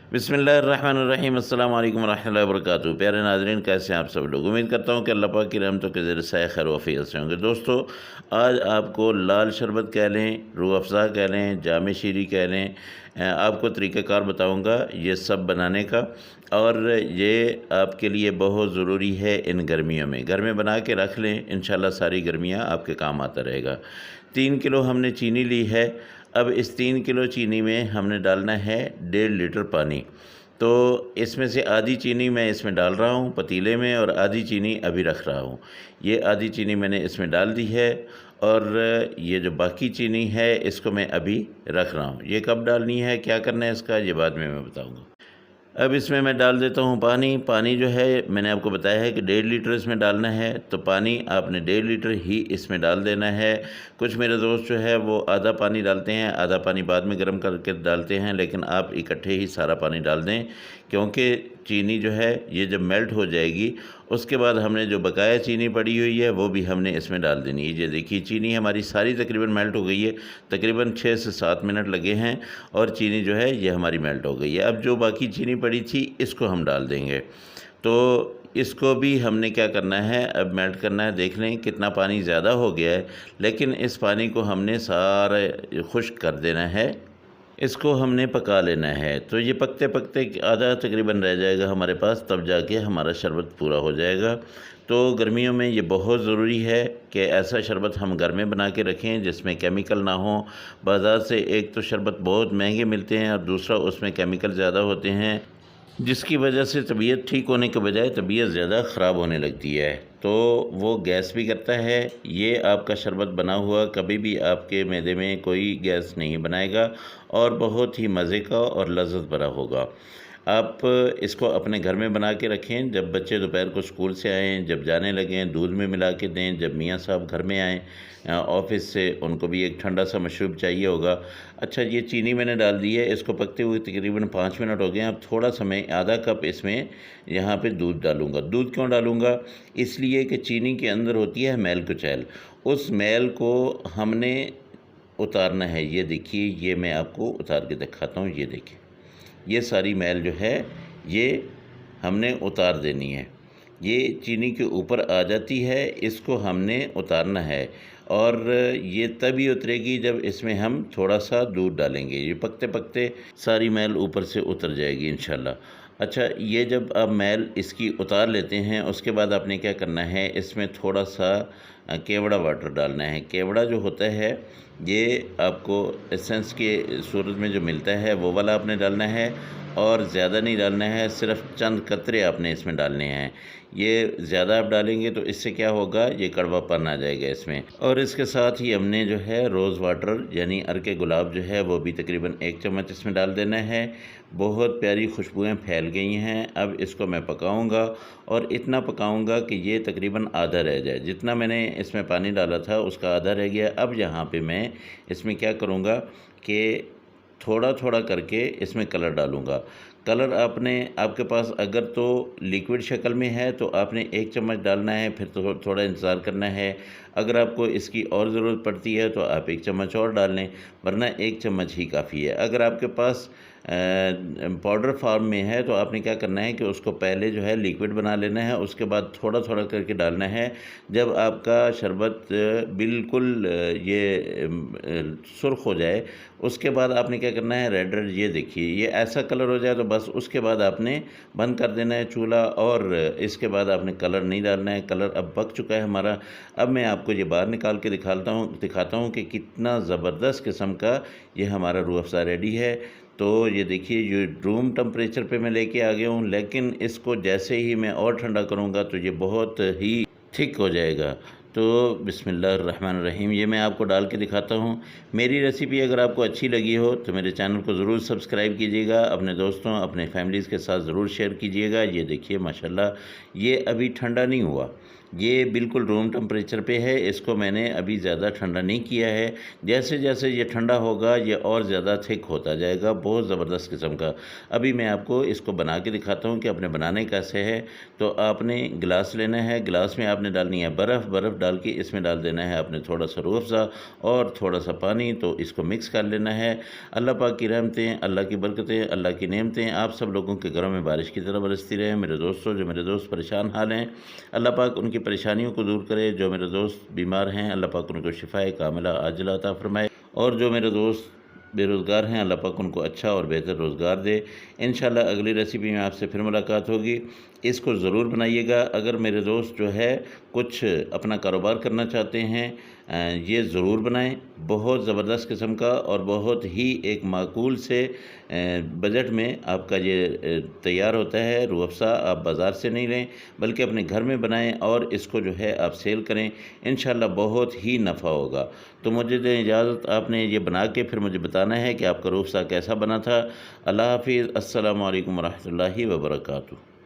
बिस्मिल्लाहिर्रहमानिर्रहीम अस्सलाम वालेकुम रहमतुल्लाहि व बरकातहू। प्यारे नाज़रीन, कैसे हैं आप सब लोग। उम्मीद करता हूँ कि अल्लाह पाक की रहमतों के ज़रिए से खैर वफ़ियत से होंगे। दोस्तों, आज आपको लाल शरबत कह लें, रूह अफ़ज़ा कह लें, जाम शीरी कह लें, आपको तरीक़ाकार बताऊँगा ये सब बनाने का। और ये आपके लिए बहुत ज़रूरी है इन गर्मियों में। घर में बना के रख लें, इंशाल्लाह सारी गर्मियाँ आपके काम आता रहेगा। 3 किलो हमने चीनी ली है। अब इस 3 किलो चीनी में हमने डालना है 1.5 लीटर पानी। तो इसमें से आधी चीनी मैं इसमें डाल रहा हूँ पतीले में, और आधी चीनी अभी रख रहा हूँ। ये आधी चीनी मैंने इसमें डाल दी है, और ये जो बाकी चीनी है इसको मैं अभी रख रहा हूँ। ये कब डालनी है, क्या करना है इसका, ये बाद में मैं बताऊँगा। अब इसमें मैं डाल देता हूँ पानी। पानी जो है मैंने आपको बताया है कि 1.5 लीटर इसमें डालना है, तो पानी आपने 1.5 लीटर ही इसमें डाल देना है। कुछ मेरे दोस्त जो है वो आधा पानी डालते हैं, आधा पानी बाद में गर्म करके डालते हैं, लेकिन आप इकट्ठे ही सारा पानी डाल दें, क्योंकि चीनी जो है ये जब मेल्ट हो जाएगी उसके बाद हमने जो बकाया चीनी पड़ी हुई है वो भी हमने इसमें डाल देनी है। ये देखिए चीनी हमारी सारी तकरीबन मेल्ट हो गई है। तकरीबन 6 से 7 मिनट लगे हैं और चीनी जो है ये हमारी मेल्ट हो गई है। अब जो बाकी चीनी पड़ी थी इसको हम डाल देंगे। तो इसको भी हमने क्या करना है, अब मेल्ट करना है। देख लें कितना पानी ज़्यादा हो गया है, लेकिन इस पानी को हमने सारा खुश्क कर देना है। इसको हमने पका लेना है। तो ये पकते पकते आधा तकरीबन रह जाएगा हमारे पास, तब जाके हमारा शरबत पूरा हो जाएगा। तो गर्मियों में ये बहुत ज़रूरी है कि ऐसा शरबत हम घर में बना के रखें जिसमें केमिकल ना हो। बाज़ार से एक तो शरबत बहुत महंगे मिलते हैं और दूसरा उसमें केमिकल ज़्यादा होते हैं, जिसकी वजह से तबीयत ठीक होने के बजाय तबीयत ज़्यादा ख़राब होने लगती है। तो वो गैस भी करता है। ये आपका शरबत बना हुआ कभी भी आपके मैदे में कोई गैस नहीं बनाएगा, और बहुत ही मज़े का और लज़्ज़त भरा होगा। आप इसको अपने घर में बना के रखें। जब बच्चे दोपहर को स्कूल से आएँ, जब जाने लगें, दूध में मिला के दें। जब मियाँ साहब घर में आएँ ऑफ़िस से, उनको भी एक ठंडा सा मशरूब चाहिए होगा। अच्छा, ये चीनी मैंने डाल दी है, इसको पकते हुए तकरीबन 5 मिनट हो गए हैं। अब थोड़ा सा मैं आधा कप इसमें यहाँ पे दूध डालूँगा। दूध क्यों डालूँगा? इसलिए कि चीनी के अंदर होती है मैल कुचैल, उस मैल को हमने उतारना है। ये देखिए, ये मैं आपको उतार के दिखाता हूँ। ये देखिए, ये सारी मैल जो है ये हमने उतार देनी है। ये चीनी के ऊपर आ जाती है, इसको हमने उतारना है। और ये तभी उतरेगी जब इसमें हम थोड़ा सा दूध डालेंगे। ये पकते पकते सारी मैल ऊपर से उतर जाएगी इंशाल्लाह। अच्छा, ये जब आप मैल इसकी उतार लेते हैं, उसके बाद आपने क्या करना है, इसमें थोड़ा सा केवड़ा वाटर डालना है। केवड़ा जो होता है ये आपको एसेंस के सूरत में जो मिलता है वो वाला आपने डालना है, और ज़्यादा नहीं डालना है, सिर्फ चंद कतरे आपने इसमें डालने हैं। ये ज़्यादा आप डालेंगे तो इससे क्या होगा, ये कड़वापन आ जाएगा इसमें। और इसके साथ ही हमने जो है रोज़ वाटर यानी अर्के गुलाब जो है वो भी तकरीबन 1 चम्मच इसमें डाल देना है। बहुत प्यारी खुशबुएँ फैल गई हैं। अब इसको मैं पकाऊंगा, और इतना पकाऊंगा कि ये तकरीबन आधा रह जाए। जितना मैंने इसमें पानी डाला था उसका आधा रह गया। अब यहाँ पे मैं इसमें क्या करूँगा कि थोड़ा थोड़ा करके इसमें कलर डालूँगा। कलर आपके पास अगर तो लिक्विड शक्ल में है तो आपने 1 चम्मच डालना है, फिर थोड़ा इंतज़ार करना है। अगर आपको इसकी और ज़रूरत पड़ती है तो आप 1 चम्मच और डाल लें, वरना 1 चम्मच ही काफ़ी है। अगर आपके पास पाउडर फॉर्म में है तो आपने क्या करना है कि उसको पहले जो है लिक्विड बना लेना है, उसके बाद थोड़ा थोड़ा करके डालना है। जब आपका शरबत बिल्कुल सुर्ख हो जाए, उसके बाद आपने क्या करना है, रेड रेड, ये देखिए ये ऐसा कलर हो जाए तो बस उसके बाद आपने बंद कर देना है चूल्हा, और इसके बाद आपने कलर नहीं डालना है। कलर अब पक चुका है हमारा। अब मैं आपको ये बाहर निकाल के दिखाता हूँ कि कितना ज़बरदस्त किस्म का ये हमारा रूह अफ़ज़ा रेडी है। तो ये देखिए, ये रूम टेम्परेचर पे मैं लेके आ गया हूँ, लेकिन इसको जैसे ही मैं और ठंडा करूँगा तो ये बहुत ही थिक हो जाएगा। तो बिस्मिल्लाहिर्रहमानिर्रहीम, ये मैं आपको डाल के दिखाता हूँ। मेरी रेसिपी अगर आपको अच्छी लगी हो तो मेरे चैनल को ज़रूर सब्सक्राइब कीजिएगा, अपने दोस्तों अपने फैमिलीज़ के साथ ज़रूर शेयर कीजिएगा। ये देखिए माशाल्लाह, ये अभी ठंडा नहीं हुआ, ये बिल्कुल रूम टेम्परेचर पे है, इसको मैंने अभी ज़्यादा ठंडा नहीं किया है। जैसे जैसे ये ठंडा होगा ये और ज़्यादा थिक होता जाएगा, बहुत ज़बरदस्त किस्म का। अभी मैं आपको इसको बना के दिखाता हूँ कि आपने बनाने कैसे है। तो आपने गिलास लेना है, गिलास में आपने डालनी है बर्फ़, बर्फ़ डाल के इसमें डाल देना है आपने थोड़ा सा रूह अफ़ज़ा और थोड़ा सा पानी। तो इसको मिक्स कर लेना है। अल्लाह पाक की रहमतें, अल्लाह की बरकतें, अल्लाह की नेमतें आप सब लोगों के घरों में बारिश की तरह बरसती रहे। मेरे दोस्तों, जो मेरे दोस्त परेशान हाल हैं, अल्लाह पाक उनकी परेशानियों को दूर करे। जो मेरे दोस्त बीमार हैं, अल्लाह पाक उनको शिफ़ाए कामिला आजिला अता फ़रमाए। और जो मेरे दोस्त बेरोज़गार हैं, अल्लाह पाक उनको अच्छा और बेहतर रोज़गार दे। इंशाल्लाह अगली रेसिपी में आपसे फिर मुलाकात होगी। इसको ज़रूर बनाइएगा। अगर मेरे दोस्त जो है कुछ अपना कारोबार करना चाहते हैं, ये ज़रूर बनाएं। बहुत ज़बरदस्त किस्म का और बहुत ही एक माकूल से बजट में आपका ये तैयार होता है। रूह अफ़ज़ा आप बाज़ार से नहीं लें बल्कि अपने घर में बनाएं और इसको जो है आप सेल करें। इंशाल्लाह बहुत ही नफ़ा होगा। तो मुझे दें इजाज़त, आपने ये बना के फिर मुझे बताना है कि आपका रूह अफ़ज़ा कैसा बना था। अल्लाह हाफ़िज़। अस्सलामु अलैकुम व रहमतुल्लाहि व बरकातुहू।